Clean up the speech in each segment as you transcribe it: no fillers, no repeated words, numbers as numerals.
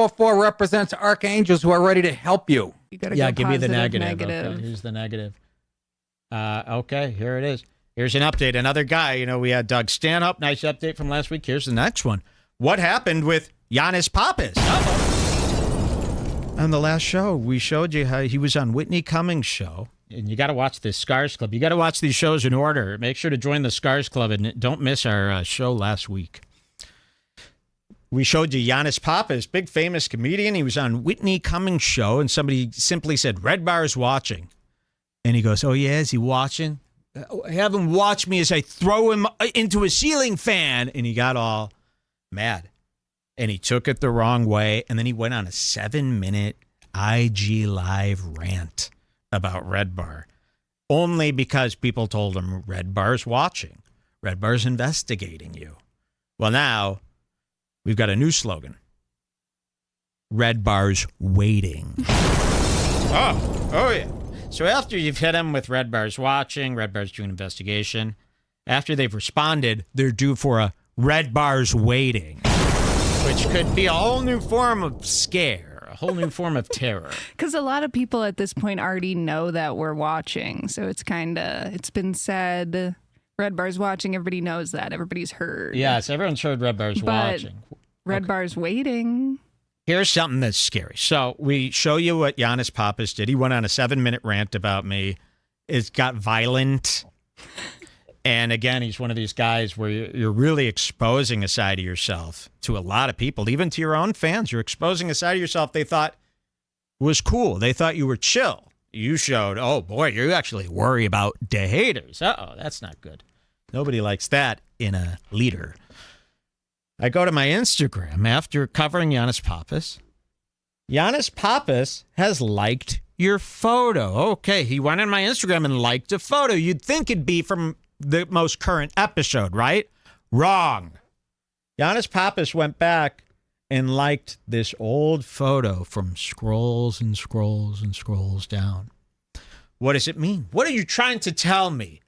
444 represents archangels who are ready to help you. You gotta Yeah, go give me the positive, negative. Okay, here's the negative. Okay, here it is. Here's an update. Another guy, we had Doug Stanhope. Nice update from last week. Here's the next one. What happened with Yannis Pappas? On the last show, we showed you how he was on Whitney Cummings' show. And you got to watch this Scars Club. You got to watch these shows in order. Make sure to join the Scars Club and don't miss our show last week. We showed you Yannis Pappas, big famous comedian. He was on Whitney Cummings' show, and somebody simply said, Redbar's watching. And he goes, oh, yeah, is he watching? Have him watch me as I throw him into a ceiling fan. And he got all mad. And he took it the wrong way. And then he went on a 7-minute IG Live rant about Redbar. Only because people told him Redbar's watching. Redbar's investigating you. Well, now we've got a new slogan. Redbar's waiting. Oh, yeah. So after you've hit them with Redbar's watching, Redbar's doing an investigation, after they've responded, they're due for a Redbar's waiting, which could be a whole new form of scare, a whole new form of terror. Because a lot of people at this point already know that we're watching. So it's been said, Redbar's watching. Everybody knows that. Everybody's heard. Yes, everyone's heard Redbar's watching. Redbar's waiting. Here's something that's scary. So we show you what Yannis Pappas did. He went on a 7-minute rant about me. It got violent. And again, he's one of these guys where you're really exposing a side of yourself to a lot of people, even to your own fans. You're exposing a side of yourself they thought was cool. They thought you were chill. You showed, oh boy, you actually worry about the haters. Uh-oh, that's not good. Nobody likes that in a leader. I go to my Instagram after covering Yannis Pappas. Yannis Pappas has liked your photo. Okay, he went on my Instagram and liked a photo. You'd think it'd be from the most current episode, right? Wrong. Yannis Pappas went back and liked this old photo from scrolls and scrolls and scrolls down. What does it mean? What are you trying to tell me?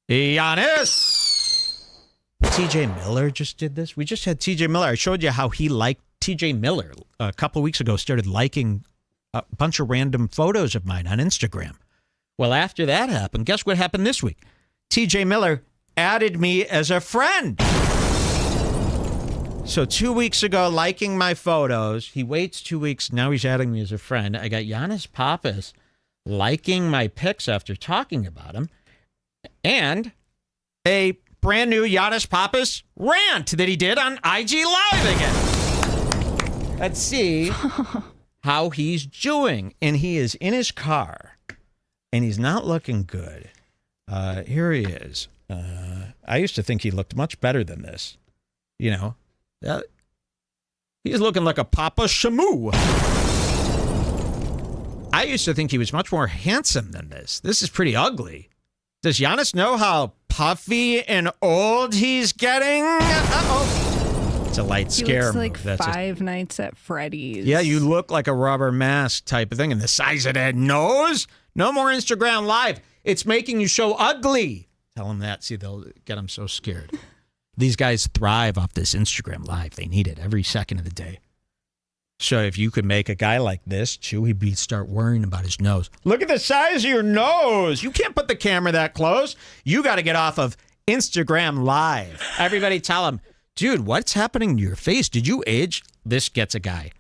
Yannis! TJ Miller just did this. We just had TJ Miller. I showed you how he liked TJ Miller a couple of weeks ago, started liking a bunch of random photos of mine on Instagram. Well, after that happened, guess what happened this week? TJ Miller added me as a friend. So 2 weeks ago, liking my photos. He waits 2 weeks. Now he's adding me as a friend. I got Yannis Pappas liking my pics after talking about him. And a brand new Yannis Pappas rant that he did on IG Live again. Let's see how he's doing. And he is in his car, and he's not looking good. Here he is. I used to think he looked much better than this. He's looking like a Papa Shamu. I used to think he was much more handsome than this. This is pretty ugly. Does Giannis know how puffy and old he's getting? Uh-oh. It's a light scare He move. looks like Five Nights at Freddy's. Yeah, you look like a rubber mask type of thing. And the size of that nose? No more Instagram Live. It's making you so ugly. Tell them that. See, they'll get them so scared. These guys thrive off this Instagram Live. They need it every second of the day. So if you could make a guy like this, too, he'd start worrying about his nose. Look at the size of your nose. You can't put the camera that close. You got to get off of Instagram Live. Everybody tell him, dude, what's happening to your face? Did you age? This gets a guy.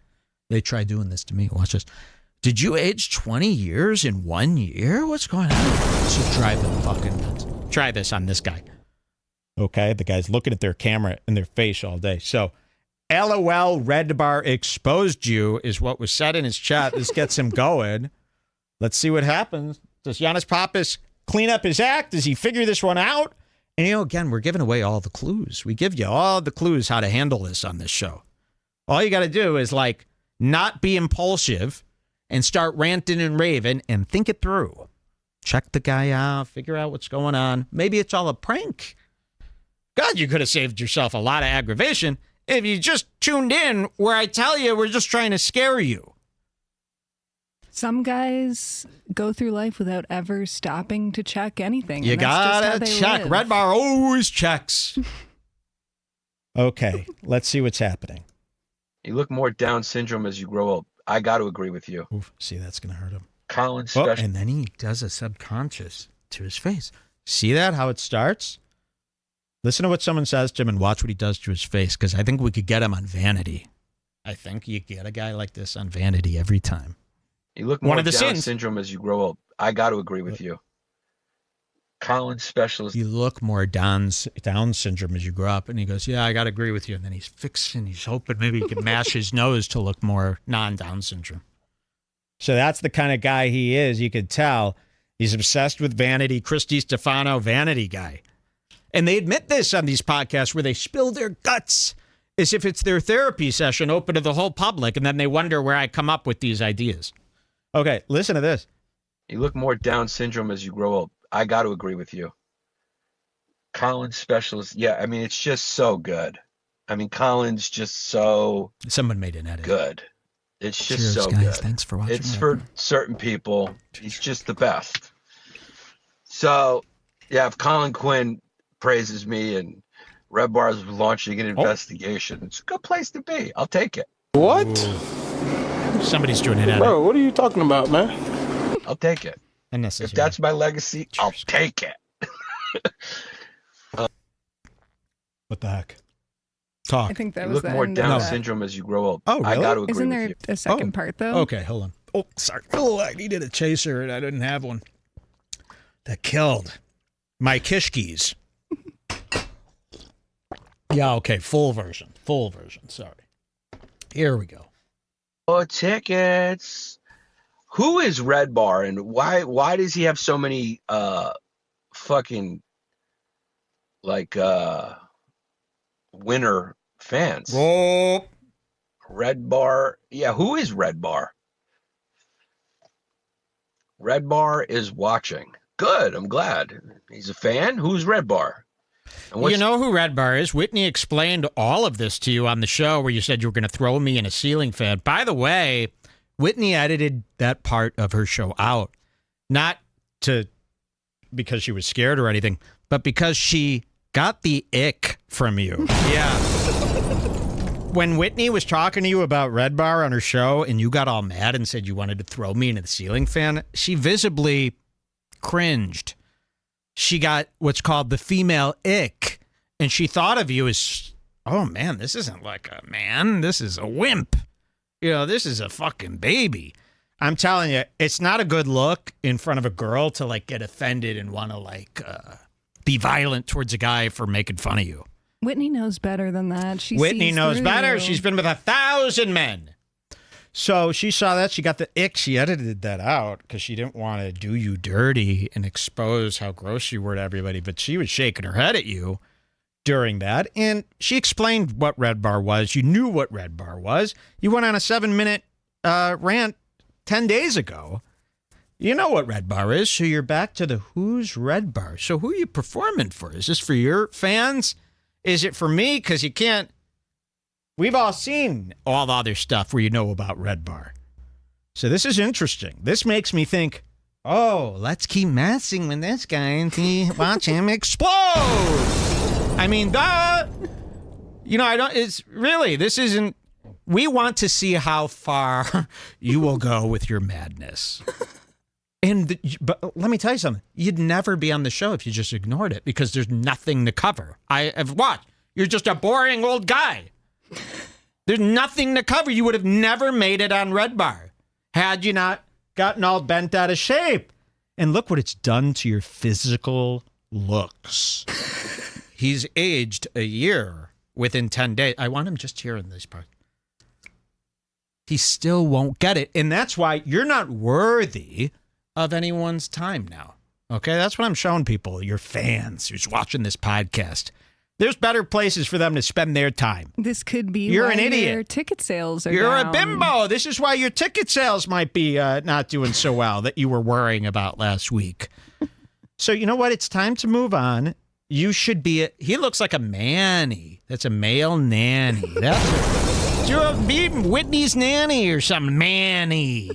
They try doing this to me. Watch this. Did you age 20 years in 1 year? What's going on? So drive them fucking nuts. Try this on this guy. Okay, the guy's looking at their camera and their face all day. So, LOL, Redbar exposed you is what was said in his chat. This gets him going. Let's see what happens. Does Yannis Pappas clean up his act? Does he figure this one out? And, again, we're giving away all the clues. We give you all the clues how to handle this on this show. All you got to do is, not be impulsive and start ranting and raving and think it through. Check the guy out, figure out what's going on. Maybe it's all a prank. God, you could have saved yourself a lot of aggravation if you just tuned in where I tell you we're just trying to scare you. Some guys go through life without ever stopping to check anything. You gotta check. Redbar always checks. Okay, let's see what's happening. You look more Down syndrome as you grow old. I got to agree with you. Oof, see, that's going to hurt him. Colin Oh, special. and then he does a subconscious to his face. See that, how it starts? Listen to what someone says to him and watch what he does to his face, because I think we could get him on Vanity. I think you get a guy like this on Vanity every time. You look One more of the Down sins. syndrome as you grow old. I got to agree with you. Colin specialist. You look more Down syndrome as you grow up. And he goes, yeah, I got to agree with you. And then he's fixing, he's hoping maybe he can mash his nose to look more non-Down syndrome. So that's the kind of guy he is. You could tell he's obsessed with vanity. Christy Stefano, vanity guy. And they admit this on these podcasts where they spill their guts as if it's their therapy session open to the whole public. And then they wonder where I come up with these ideas. Okay, listen to this. You look more Down syndrome as you grow old. I got to agree with you. Colin specialist. Yeah, I mean, it's just so good. I mean, Colin's just so Someone made an edit. good. It's just Cheers, so guys. good. Thanks for watching. It's for certain people. He's just the best. So, yeah, if Colin Quinn praises me and Redbar is launching an investigation, it's a good place to be. I'll take it. What? Somebody's doing an edit. Bro, what are you talking about, man? I'll take it. Unnecessary. If that's my legacy, I'll take it. What the heck? Talk. I think that You was look the more end Down of that. syndrome as you grow old. Oh, I really? got to agree Isn't with there you. a second part though? Okay, hold on. Oh, sorry. Oh, I needed a chaser and I didn't have one. That killed my kishkis. Yeah, okay. Full version. Full version. Sorry. Here we go. Oh, tickets. Who is Redbar and why does he have so many fucking like winner fans? Oh, Redbar. Yeah, who is Redbar? Redbar is watching. Good, I'm glad. He's a fan. Who's Redbar? And you know who Redbar is? Whitney explained all of this to you on the show where you said you were going to throw me in a ceiling fan. By the way, Whitney edited that part of her show out, not because she was scared or anything, but because she got the ick from you. Yeah. When Whitney was talking to you about Redbar on her show and you got all mad and said you wanted to throw me into the ceiling fan, she visibly cringed. She got what's called the female ick, and she thought of you as, oh man, this isn't like a man, this is a wimp. You know, this is a fucking baby. I'm telling you, it's not a good look in front of a girl to like get offended and want to like be violent towards a guy for making fun of you. Whitney knows better than that. Whitney sees knows through better. you. She's been with 1,000 men. So she saw that. She got the ick. She edited that out because she didn't want to do you dirty and expose how gross you were to everybody. But she was shaking her head at you during that. And she explained what Redbar was. You knew what Redbar was. You went on a 7-minute rant 10 days ago. You know what Redbar is. So you're back to the who's Redbar. So who are you performing for? Is this for your fans? Is it for me? Because you can't. We've all seen all the other stuff where you know about Redbar. So this is interesting. This makes me think, oh, let's keep messing with this guy and watch him explode. I mean, it's really, this isn't, we want to see how far you will go with your madness. But let me tell you something. You'd never be on the show if you just ignored it because there's nothing to cover. I have watched. You're just a boring old guy. There's nothing to cover. You would have never made it on Redbar had you not gotten all bent out of shape. And look what it's done to your physical looks. He's aged a year within 10 days. I want him just here in this part. He still won't get it. And that's why you're not worthy of anyone's time now. Okay, that's what I'm showing people, your fans who's watching this podcast. There's better places for them to spend their time. This could be You're why an idiot. your ticket sales are You're down. a bimbo. This is why your ticket sales might be not doing so well that you were worrying about last week. So you know what? It's time to move on. You should be. He looks like a manny. That's a male nanny. That's be Whitney's nanny or some manny.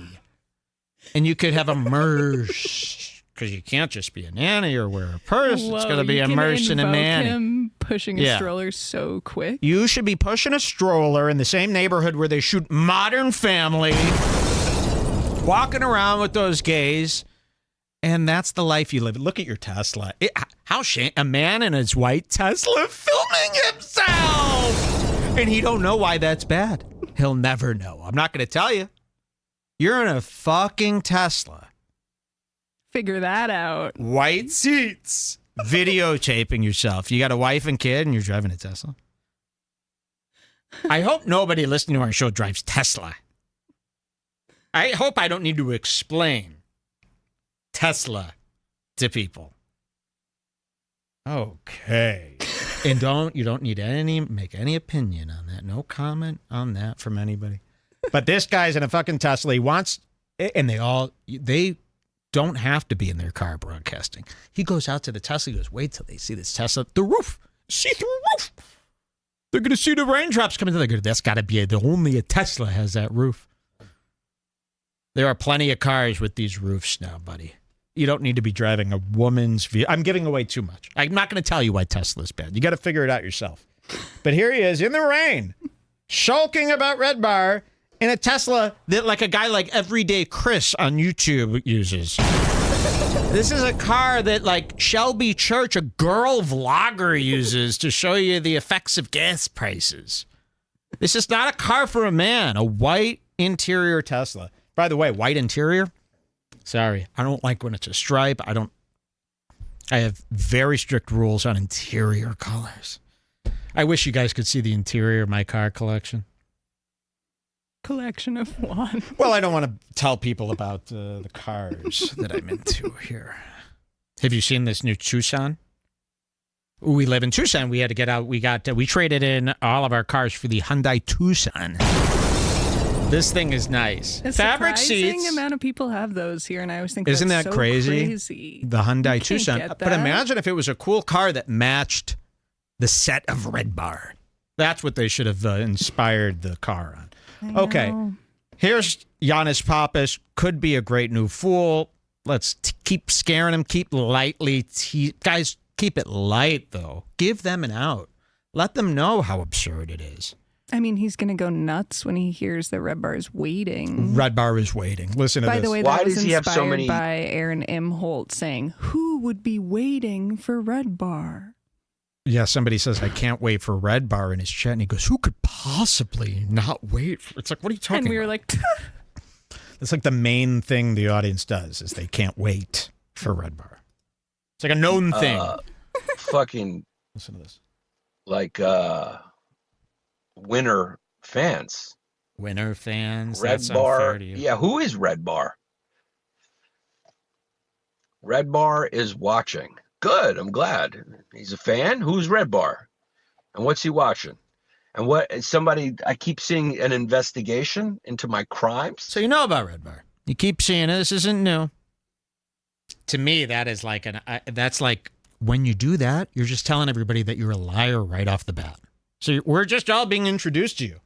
And you could have a merge because you can't just be a nanny or wear a purse. It's Whoa, going to be you can immersed in a invoke nanny. him pushing a Yeah. stroller so quick. You should be pushing a stroller in the same neighborhood where they shoot Modern Family, walking around with those gays, and that's the life you live. Look at your Tesla. A man in his white Tesla filming himself, and he don't know why that's bad. He'll never know. I'm not going to tell you. You're in a fucking Tesla. Figure that out. White seats. Videotaping yourself. You got a wife and kid and you're driving a Tesla? I hope nobody listening to our show drives Tesla. I hope I don't need to explain Tesla to people. Okay. And you don't need make any opinion on that. No comment on that from anybody. But this guy's in a fucking Tesla. He wants, and they don't have to be in their car broadcasting. He goes out to the Tesla. He goes, wait till they see this Tesla. The roof. See-through roof. They're going to see the raindrops coming through. That's got to be only a Tesla has that roof. There are plenty of cars with these roofs now, buddy. You don't need to be driving a woman's vehicle. I'm giving away too much. I'm not going to tell you why Tesla's bad. You got to figure it out yourself. But here he is in the rain, sulking about Redbar in a Tesla that like a guy like Everyday Chris on YouTube uses. This is a car that like Shelby Church, a girl vlogger, uses to show you the effects of gas prices. This is not a car for a man. A white interior Tesla. By the way, white interior? Sorry, I don't like when it's a stripe. I have very strict rules on interior colors. I wish you guys could see the interior of my car collection. Collection of one. Well, I don't want to tell people about the cars that I'm into here. Have you seen this new Tucson? We live in Tucson. We had to get out. We traded in all of our cars for the Hyundai Tucson. This thing is nice. A Fabric surprising seats. amount of people have those here, and I always think Isn't that's that so crazy? The Hyundai You can't Tucson. get But that. imagine if it was a cool car that matched the set of Redbar. That's what they should have inspired the car on. Okay, here's Yannis Pappas. Could be a great new fool. Let's keep scaring him. Keep lightly. Guys, keep it light, though. Give them an out. Let them know how absurd it is. I mean, he's going to go nuts when he hears that Redbar is waiting. Redbar is waiting. Listen to By this. the way, Why that was does he have so inspired many- by Aaron Imholt saying, who would be waiting for Redbar? Yeah, somebody says, I can't wait for Redbar in his chat. And he goes, who could possibly not wait? It's like, what are you talking And we were about? like, That's like the main thing the audience does is they can't wait for Redbar. It's like a known thing. Fucking Listen to this. like winner fans. Winner fans. Red That's unfair Bar. to you. Yeah, who is Red Bar? Red Bar is watching. Good, I'm glad. He's a fan. Who's Red Bar? And what's he watching? And what somebody I keep seeing an investigation into my crimes. So you know about Redbar. You keep seeing it. This isn't new. To me, that is like that's like when you do that, you're just telling everybody that you're a liar right off the bat. So we're just all being introduced to you.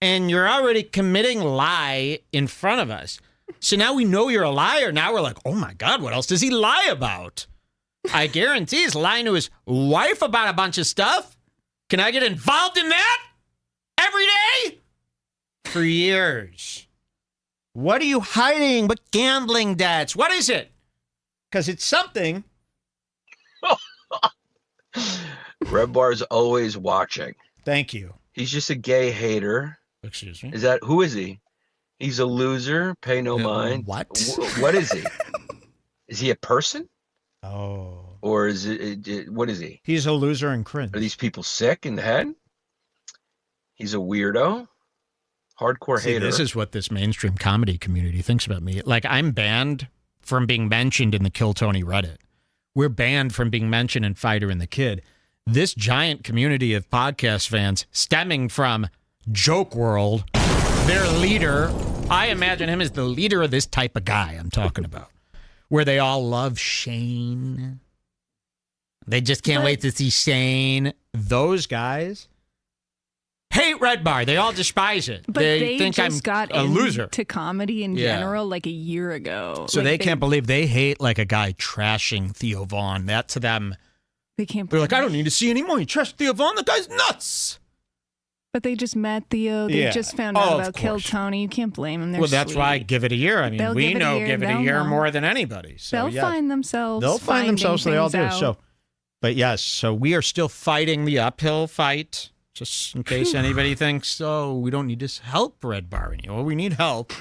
And you're already committing lie in front of us. So now we know you're a liar. Now we're like, oh my God, what else does he lie about? I guarantee he's lying to his wife about a bunch of stuff. Can I get involved in that every day? For years. What are you hiding? What gambling debts? What is it? Because it's something. Red Bar's always watching. Thank you. He's just a gay hater. Excuse me. Who is he? He's a loser. Pay no mind. What? What is he? Is he a person? Oh. Or is what is he? He's a loser and cringe. Are these people sick in the head? He's a weirdo. Hardcore See, hater. this is what this mainstream comedy community thinks about me. Like, I'm banned from being mentioned in the Kill Tony Reddit. We're banned from being mentioned in Fighter and the Kid. This giant community of podcast fans stemming from Joke World, their leader, I imagine him as the leader of this type of guy I'm talking about, where they all love Shane. They just can't wait to see Shane. Those guys hate Redbar. They all despise it. But they think I'm just got a loser. into comedy in Yeah. general like a year ago. So Like, they can't believe they hate like a guy trashing Theo Vaughn. That to them, They can't. they're like, I don't need to see anymore. You trash Theo Vaughn. The guy's nuts. But they just met Theo. They Yeah. just found Oh, out of about Kill course. Tony. You can't blame them. They're Well, that's why I sweet. give it a year. I mean, They'll we give it a know year. give it a They'll year know. more than anybody. So They'll yes. find themselves. They'll find finding themselves. They all do. things out. So, but yes, so we are still fighting the uphill fight. Just in case anybody thinks, oh, we don't need this help, Redbar anymore. We need help.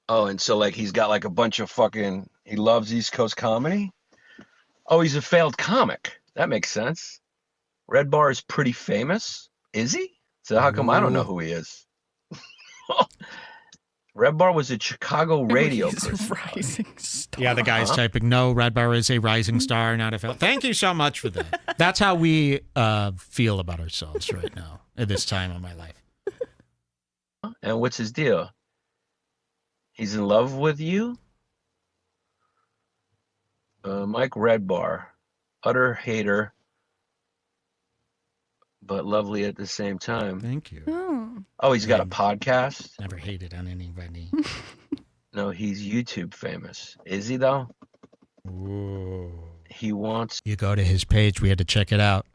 Oh, and so like he's got like a bunch of fucking. He loves East Coast comedy. Oh, he's a failed comic. That makes sense. Redbar is pretty famous. Is he? So how come I don't know who he is? Redbar was a Chicago radio He's a personality. rising star. Yeah, the guy's typing, no, Redbar is a rising star, not a fail. Thank you so much for that. That's how we feel about ourselves right now at this time of my life. And what's his deal? He's in love with you? Mike Redbar, utter hater, but lovely at the same time. Thank you. Oh, he's got a podcast? Never hated on anybody. No, he's YouTube famous. Is he though? Ooh. He wants. You go to his page, we had to check it out.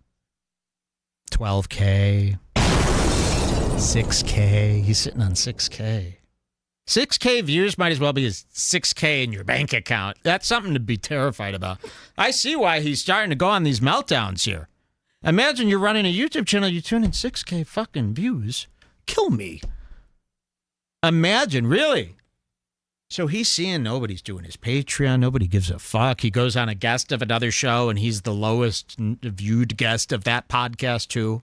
12K, 6K. He's sitting on 6K. 6K views might as well be as 6K in your bank account. That's something to be terrified about. I see why he's starting to go on these meltdowns here. Imagine you're running a YouTube channel, you tune in 6K fucking views. Kill me. Imagine, really. So he's seeing nobody's doing his Patreon. Nobody gives a fuck. He goes on a guest of another show, and he's the lowest viewed guest of that podcast, too.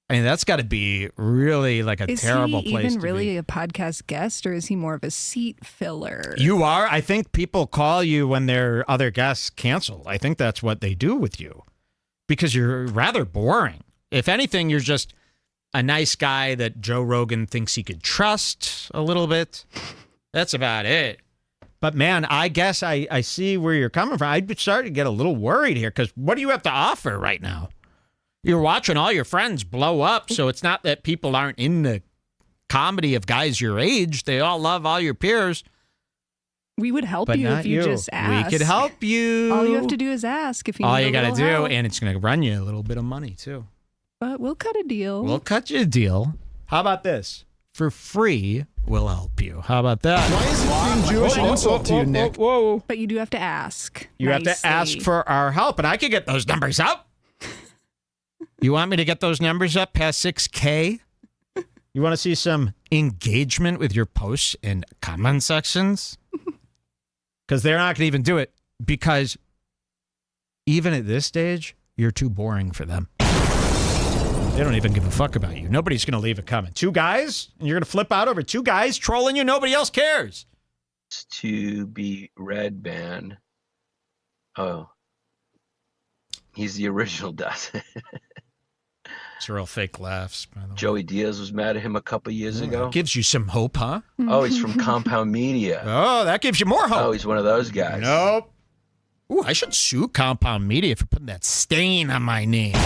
I mean, that's got to be really like a terrible place to be. Is he even really a podcast guest, or is he more of a seat filler? You are. I think people call you when their other guests cancel. I think that's what they do with you because you're rather boring. If anything, you're just a nice guy that Joe Rogan thinks he could trust a little bit. That's about it. But, man, I guess I see where you're coming from. I'd start to get a little worried here because what do you have to offer right now? You're watching all your friends blow up, so it's not that people aren't in the comedy of guys your age. They all love all your peers. We would help But you not if you just ask. We could help you. All you have to do is ask if you All need you a got to little do, help. and it's going to run you a little bit of money, too. But we'll cut a deal. We'll cut you a deal. How about this? For free, we'll help you. How about that? Why is it being Jewish an insult to you, Nick? Whoa. But you do have to ask. You have to nicely. ask for our help, and I could get those numbers up. You want me to get those numbers up past 6K? You want to see some engagement with your posts and comment sections? Because they're not going to even do it because even at this stage, you're too boring for them. They don't even give a fuck about you. Nobody's going to leave a comment. Two guys, and you're going to flip out over two guys trolling you. Nobody else cares. To be Red Band. Oh. He's the original Dustin. It's real fake laughs, by the way. Joey Diaz was mad at him a couple years ago. Gives you some hope, huh? Oh, he's from Compound Media. Oh, that gives you more hope. Oh, he's one of those guys. Nope. Ooh, I should sue Compound Media for putting that stain on my name.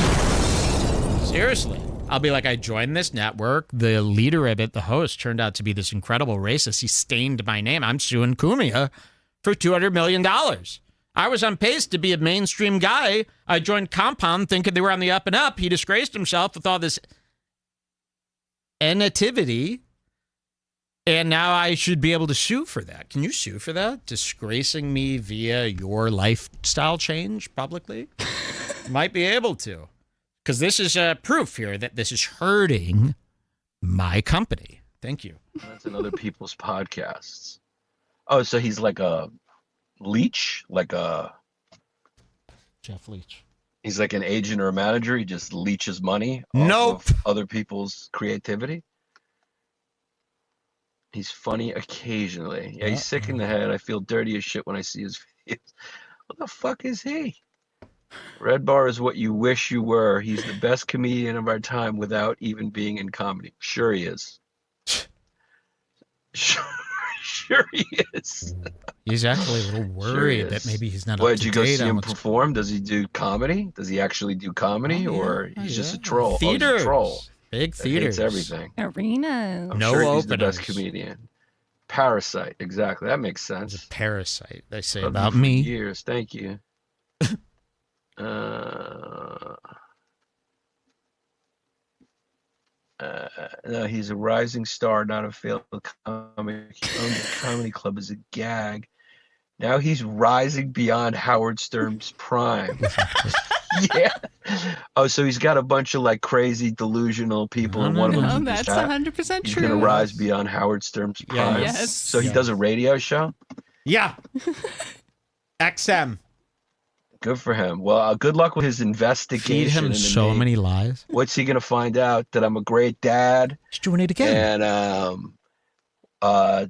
Seriously. I'll be like, I joined this network. The leader of it, the host, turned out to be this incredible racist. He stained my name. I'm suing Kumia for $200 million. I was on pace to be a mainstream guy. I joined Compound thinking they were on the up and up. He disgraced himself with all this nativity. And now I should be able to sue for that. Can you sue for that? Disgracing me via your lifestyle change publicly? Might be able to. Because this is proof here that this is hurting my company. Thank you. That's in other people's podcasts. Oh, so he's like a leech? Like a... Jeff Leach. He's like an agent or a manager? He just leeches money off Nope. of other people's creativity? He's funny occasionally. Yeah, he's sick in the head. I feel dirty as shit when I see his videos. What the fuck is he? Redbar is what you wish you were. He's the best comedian of our time without even being in comedy. Sure he is. Sure he is. He's actually a little worried that maybe he's not up Did to you go date see on him what's perform? Does he do comedy? Does he actually do comedy, or he's just a troll? Theaters. Oh, he's a troll. Big That hates theaters. everything. Arenas. I'm No sure he's the best openers. comedian. Parasite, exactly. That makes He's a sense. parasite, they say Loved you about for me. Years, thank you. No, he's a rising star, not a failed comic. He owned a comedy club as a gag. Now he's rising beyond Howard Stern's prime. Yeah. Oh, so he's got a bunch of like crazy delusional people, and one of No, them that's 100% he's true. gonna rise beyond Howard Stern's prime. Yes. So he does a radio show. Yeah. XM. Good for him. Well, good luck with his investigation. Feed him into so me. many lies. What's he gonna find out? That I'm a great dad, He's doing it again. and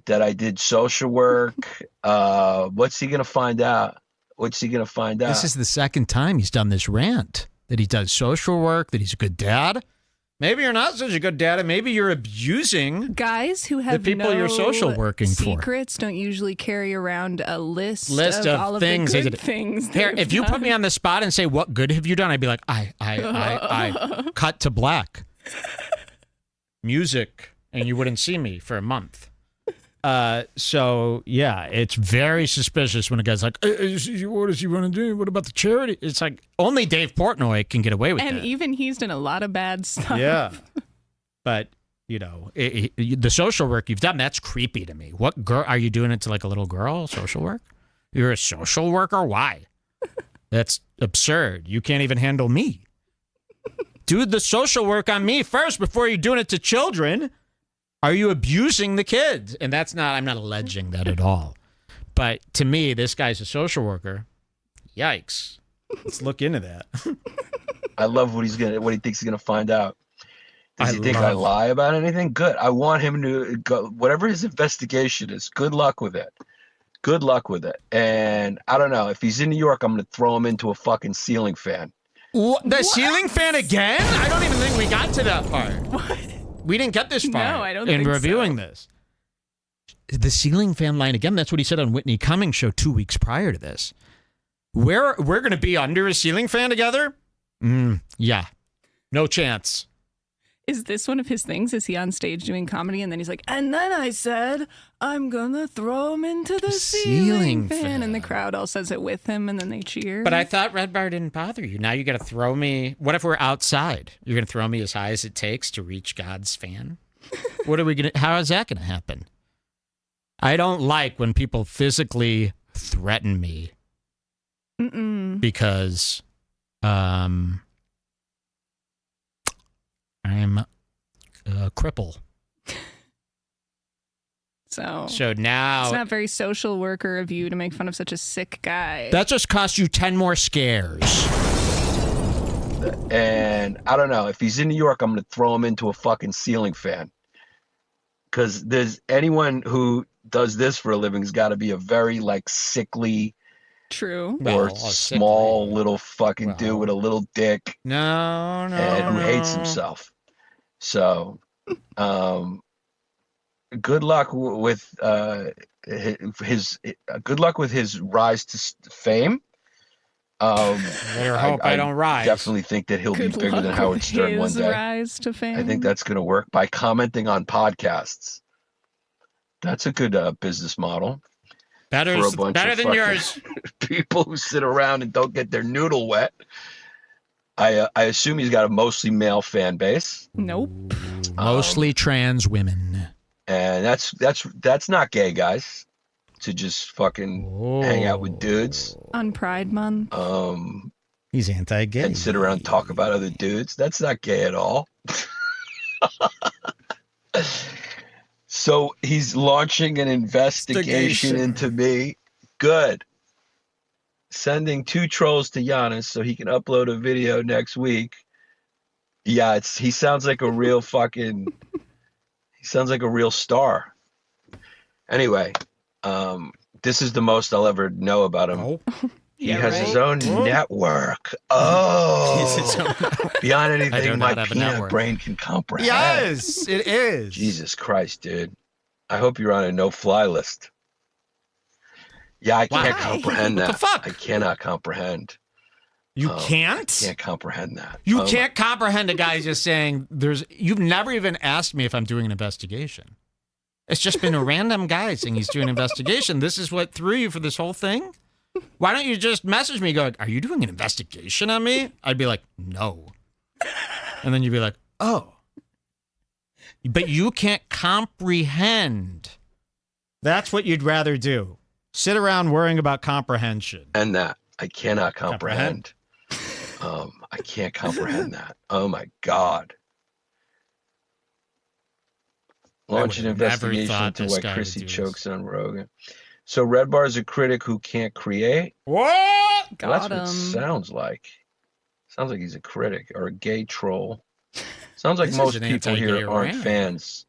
that I did social work. What's he gonna find out? What's he gonna find out? This is the second time he's done this rant. That he does social work, that he's a good dad. Maybe you're not such a good dad, and maybe you're abusing Guys who have the people you're social working secrets don't usually carry around a list List of of all things of they the good did. things. Here, they've if you put done. me on the spot and say, what good have you done? I'd be like, I cut to black. Music, and you wouldn't see me for a month. So, yeah, it's very suspicious when a guy's like, hey, what does he want to do? What about the charity? It's like, only Dave Portnoy can get away with And that. even he's done a lot of bad stuff. Yeah. But, you know, the social work you've done, that's creepy to me. What girl, are you doing it to like a little girl, social work? You're a social worker? Why? That's absurd. You can't even handle me. Do the social work on me first before you're doing it to children. Are you abusing the kids? And that's not, I'm not alleging that at all. But to me, this guy's a social worker. Yikes. Let's look into that. I love what he thinks he's gonna find out. Does he think I love- lie about anything? Good. I want him to go, whatever his investigation is. Good luck with it. Good luck with it. And I don't know, if he's in New York, I'm gonna throw him into a fucking ceiling fan. The ceiling fan again? I don't even think we got to that part. What? We didn't get this far No, I don't in think reviewing this. The ceiling fan line again, that's what he said on Whitney Cummings' show 2 weeks prior to this. We're going to be under a ceiling fan together? Yeah. No chance. Is this one of his things? Is he on stage doing comedy and then he's like, and then I said, I'm going to throw him into the ceiling fan. And the crowd all says it with him and then they cheer. But I thought Redbar didn't bother you. Now you got to throw me. What if we're outside? You're going to throw me as high as it takes to reach God's fan? What are we going to, how is that going to happen? I don't like when people physically threaten me because I'm a cripple. So now it's not very social worker of you to make fun of such a sick guy. that just cost you 10 more scares. And I don't know, if he's in New York, I'm gonna throw him into a fucking ceiling fan. Because there's anyone who does this for a living has got to be a very like sickly True. or small little fucking dude with a little dick No. and who hates himself. So, good luck with his good luck with his rise to fame. Better hope I don't rise. Definitely think that he'll Good be bigger luck than Howard with Stern one his day. rise to fame. I think that's going to work by commenting on podcasts. That's a good business model. Better for a bunch than of fucking yours. people who sit around and don't get their noodle wet. I assume he's got a mostly male fan base, Nope. Mostly trans women. and that's not gay, guys. To just fucking hang out with dudes, On Pride Month. He's anti-gay. and sit around and talk about other dudes. That's not gay at all. So he's launching an investigation into me. Good. Sending 2 trolls to Giannis so he can upload a video next week. Yeah, he sounds like a real fucking he sounds like a real star. Anyway, this is the most I'll ever know about him. Oh. He has his own network. Oh, beyond anything my peanut brain can comprehend. Yes, it is. Jesus Christ, dude. I hope you're on a no-fly list. Yeah, I can't Why? comprehend What that. the fuck? I cannot comprehend. You I can't? can't comprehend that. You can't comprehend a guy just saying you've never even asked me if I'm doing an investigation. It's just been a random guy saying he's doing an investigation. This is what threw you for this whole thing? Why don't you just message me going, are you doing an investigation on me? I'd be like, no. And then you'd be like, oh. But you can't comprehend. That's what you'd rather do. Sit around worrying about comprehension. And that I cannot comprehend. I can't comprehend that. Oh my God. Launch an would have never investigation thought into this why guy would Chrissy do this. chokes on Rogan. So Redbar is a critic who can't create. What? Well, Got that's what it him. sounds like. Sounds like he's a critic or a gay troll. Sounds like This is most an people anti-gay here aren't rant. fans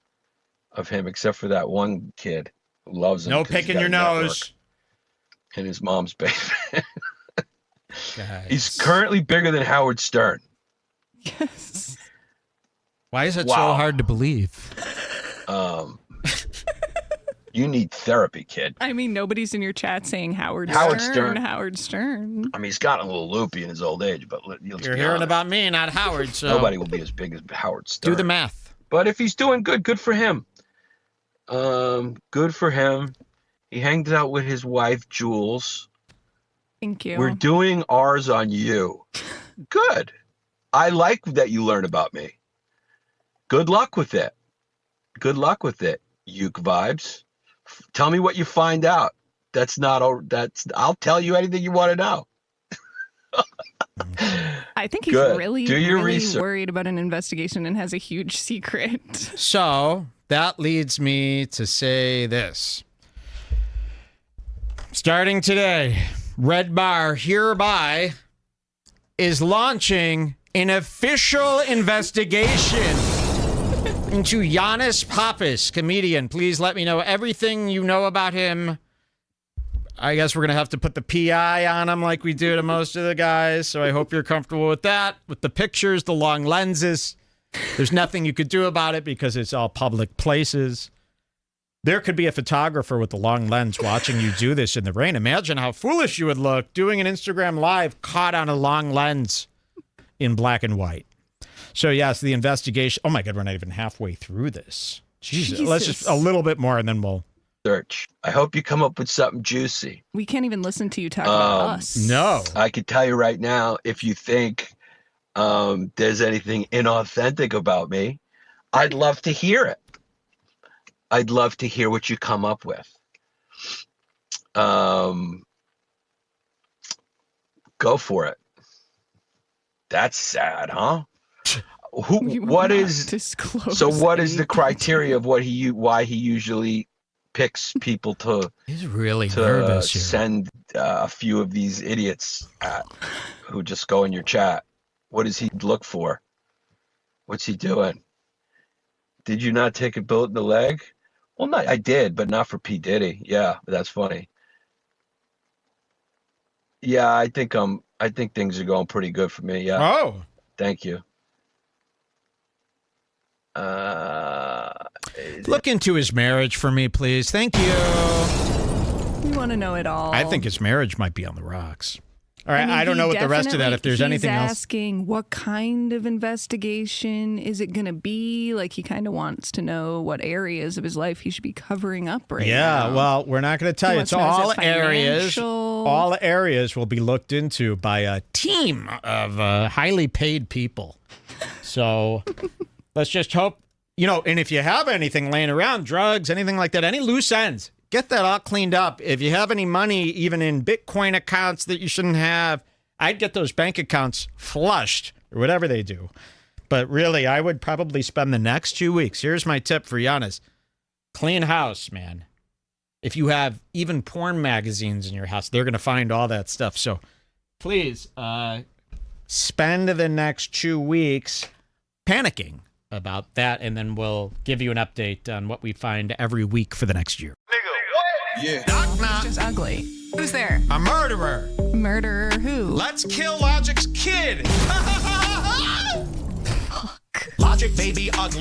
of him, except for that one kid who loves him. No 'cause he's picking got your a network nose. in his mom's basement. Guys. He's currently bigger than Howard Stern. Yes. Why is it so Wow. hard to believe? You need therapy, kid. I mean, nobody's in your chat saying Howard Howard Stern. Stern. Howard Stern. I mean, he's gotten a little loopy in his old age, but let's You're be hearing honest. about me, not Howard, so Nobody will be as big as Howard Stern. do the math. But if he's doing good, good for him. Good for him. He hangs out with his wife, Jules. Thank you. We're doing ours on you. Good. I like that you learn about me. Good luck with it. Good luck with it. Uke vibes. Tell me what you find out. I'll tell you anything you want to know. I think he's Good. really, Do your really research. worried about an investigation and has a huge secret. So that leads me to say this. Starting today, Redbar hereby is launching an official investigation into Yannis Pappas, comedian. Please let me know everything you know about him. I guess we're going to have to put the PI on him like we do to most of the guys, so I hope you're comfortable with that. With the pictures, the long lenses. There's nothing you could do about it because it's all public places. There could be a photographer with the long lens watching you do this in the rain. Imagine how foolish you would look doing an Instagram Live caught on a long lens in black and white. So, yes, the investigation. Oh, my God, we're not even halfway through this. Jesus. Let's just a little bit more and then we'll. Search. I hope you come up with something juicy. We can't even listen to you talk about us. No. I can tell you right now, if you think there's anything inauthentic about me, I'd love to hear it. I'd love to hear what you come up with. Go for it. That's sad, huh? We will What not is disclose so? What is the anything. criteria of why he usually picks people to He's really nervous here. send a few of these idiots at who just go in your chat? What does he look for? What's he doing? Did you not take a bullet in the leg? Well, no, I did, but not for P. Diddy. Yeah, but that's funny. Yeah, I think things are going pretty good for me. Yeah, Oh. thank you. Look into his marriage for me, please. Thank you. We want to know it all. I think his marriage might be on the rocks. All right, mean, I don't he know what the rest of that, if there's he's anything else. asking what kind of investigation is it going to be? Like, he kind of wants to know what areas of his life he should be covering up right Yeah, now. well, we're not going to tell He you. wants It's to know, is all it areas. financial? All areas will be looked into by a team of highly paid people. So let's just hope, and if you have anything laying around, drugs, anything like that, any loose ends, get that all cleaned up. If you have any money, even in Bitcoin accounts that you shouldn't have, I'd get those bank accounts flushed or whatever they do. But really, I would probably spend the next 2 weeks. Here's my tip for Giannis. Clean house, man. If you have even porn magazines in your house, they're going to find all that stuff. So please spend the next 2 weeks panicking about that, and then we'll give you an update on what we find every week for the next year. Yeah. It's just ugly. Who's there? A murderer. Murderer who? Let's kill Logic's kid. Logic baby ugly.